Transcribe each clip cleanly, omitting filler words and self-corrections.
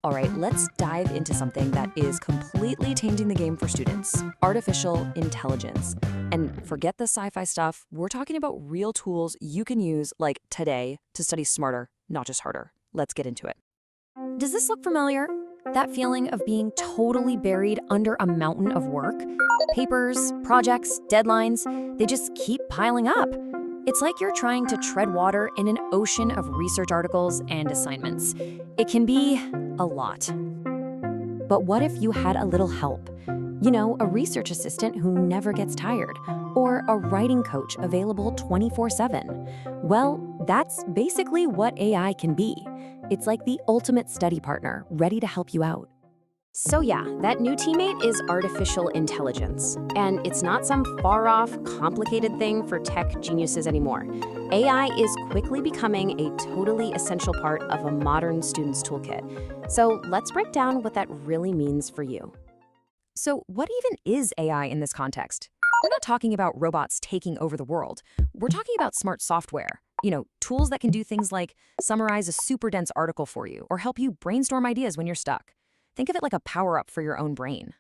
All right, let's dive into something that is completely changing the game for students: artificial intelligence. And forget the sci fi stuff, we're talking about real tools you can use, like today, to study smarter, not just harder. Let's get into it. Does this look familiar? That feeling of being totally buried under a mountain of work? Papers, projects, deadlines, they just keep piling up. It's like you're trying to tread water in an ocean of research articles and assignments. It can be a lot. But what if you had a little help? You know, a research assistant who never gets tired, or a writing coach available 24/7. Well, that's basically what AI can be. It's like the ultimate study partner, ready to help you out. So yeah, that new teammate is artificial intelligence. And it's not some far-off, complicated thing for tech geniuses anymore. AI is quickly becoming a totally essential part of a modern student's toolkit. So let's break down what that really means for you. So what even is AI in this context? We're not talking about robots taking over the world. We're talking about smart software. Tools that can do things like summarize a super dense article for you or help you brainstorm ideas when you're stuck. Think of it like a power-up for your own brain.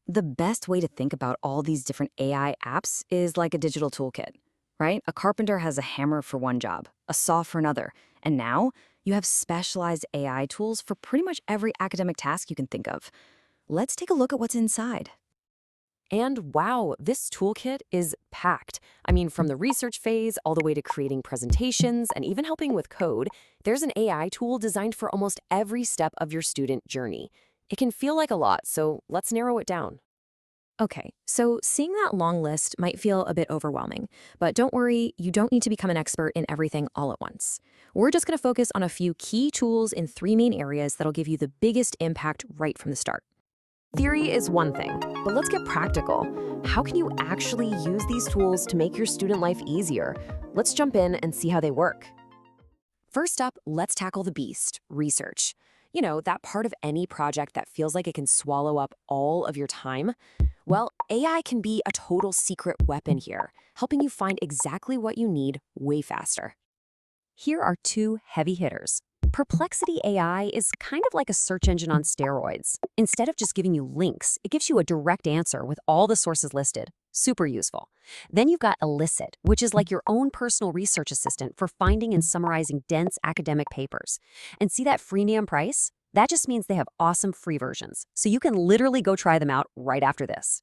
The best way to think about all these different AI apps is like a digital toolkit, right? A carpenter has a hammer for one job, a saw for another, and now you have specialized AI tools for pretty much every academic task you can think of. Let's take a look at what's inside. And wow, this toolkit is packed. I mean, from the research phase all the way to creating presentations and even helping with code, there's an AI tool designed for almost every step of your student journey. It can feel like a lot, so let's narrow it down. Okay, so seeing that long list might feel a bit overwhelming, but don't worry, you don't need to become an expert in everything all at once. We're just going to focus on a few key tools in three main areas that'll give you the biggest impact right from the start. Theory is one thing, but let's get practical. How can you actually use these tools to make your student life easier? Let's jump in and see how they work. First up, let's tackle the beast, research. That part of any project that feels like it can swallow up all of your time. Well, AI can be a total secret weapon here, helping you find exactly what you need way faster. Here are two heavy hitters. Perplexity AI is kind of like a search engine on steroids. Instead of just giving you links, it gives you a direct answer with all the sources listed. Super useful. Then you've got Elicit, which is like your own personal research assistant for finding and summarizing dense academic papers. And see that freemium price? That just means they have awesome free versions, so you can literally go try them out right after this.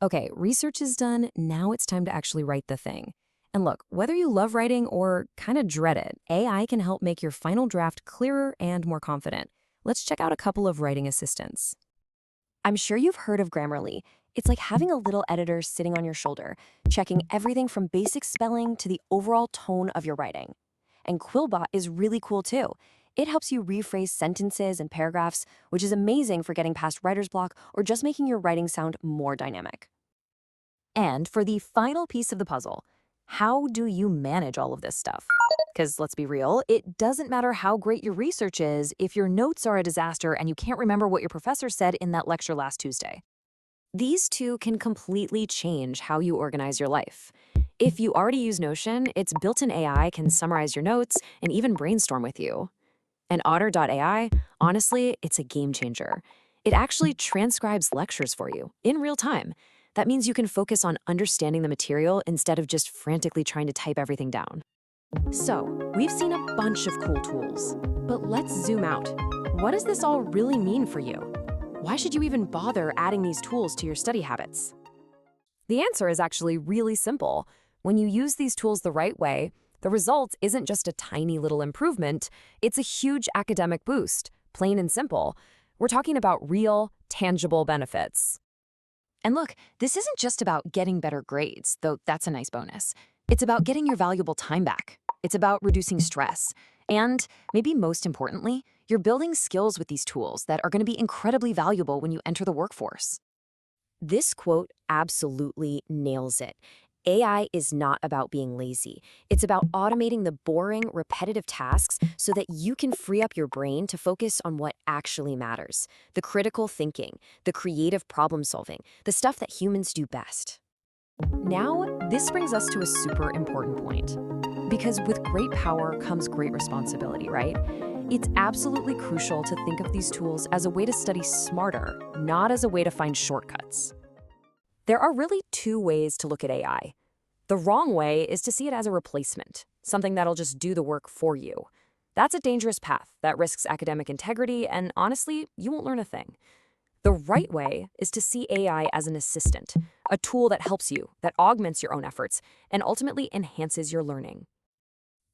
Okay, research is done, now it's time to actually write the thing. And look, whether you love writing or kind of dread it, AI can help make your final draft clearer and more confident. Let's check out a couple of writing assistants. I'm sure you've heard of Grammarly. It's like having a little editor sitting on your shoulder, checking everything from basic spelling to the overall tone of your writing. And Quillbot is really cool too. It helps you rephrase sentences and paragraphs, which is amazing for getting past writer's block or just making your writing sound more dynamic. And for the final piece of the puzzle, how do you manage all of this stuff? Because let's be real, it doesn't matter how great your research is if your notes are a disaster and you can't remember what your professor said in that lecture last Tuesday. These two can completely change how you organize your life. If you already use Notion, its built-in AI can summarize your notes and even brainstorm with you. And Otter.ai, honestly, it's a game changer. It actually transcribes lectures for you in real time. That means you can focus on understanding the material instead of just frantically trying to type everything down. So, we've seen a bunch of cool tools, but let's zoom out. What does this all really mean for you? Why should you even bother adding these tools to your study habits? The answer is actually really simple. When you use these tools the right way, the result isn't just a tiny little improvement, it's a huge academic boost, plain and simple. We're talking about real, tangible benefits. And look, this isn't just about getting better grades, though that's a nice bonus. It's about getting your valuable time back. It's about reducing stress. And maybe most importantly, you're building skills with these tools that are going to be incredibly valuable when you enter the workforce. This quote absolutely nails it. AI is not about being lazy. It's about automating the boring, repetitive tasks so that you can free up your brain to focus on what actually matters: the critical thinking, the creative problem solving, the stuff that humans do best. Now, this brings us to a super important point. Because with great power comes great responsibility, right? It's absolutely crucial to think of these tools as a way to study smarter, not as a way to find shortcuts. There are really two ways to look at AI. The wrong way is to see it as a replacement, something that'll just do the work for you. That's a dangerous path that risks academic integrity, and honestly, you won't learn a thing. The right way is to see AI as an assistant, a tool that helps you, that augments your own efforts, and ultimately enhances your learning.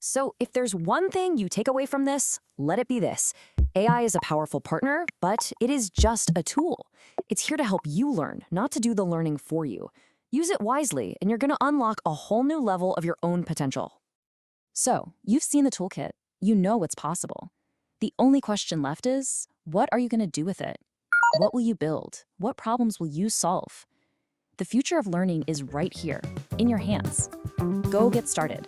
So, if there's one thing you take away from this, let it be this. AI is a powerful partner, but it is just a tool. It's here to help you learn, not to do the learning for you. Use it wisely, and you're going to unlock a whole new level of your own potential. So, you've seen the toolkit. You know what's possible. The only question left is, what are you going to do with it? What will you build? What problems will you solve? The future of learning is right here, in your hands. Go get started.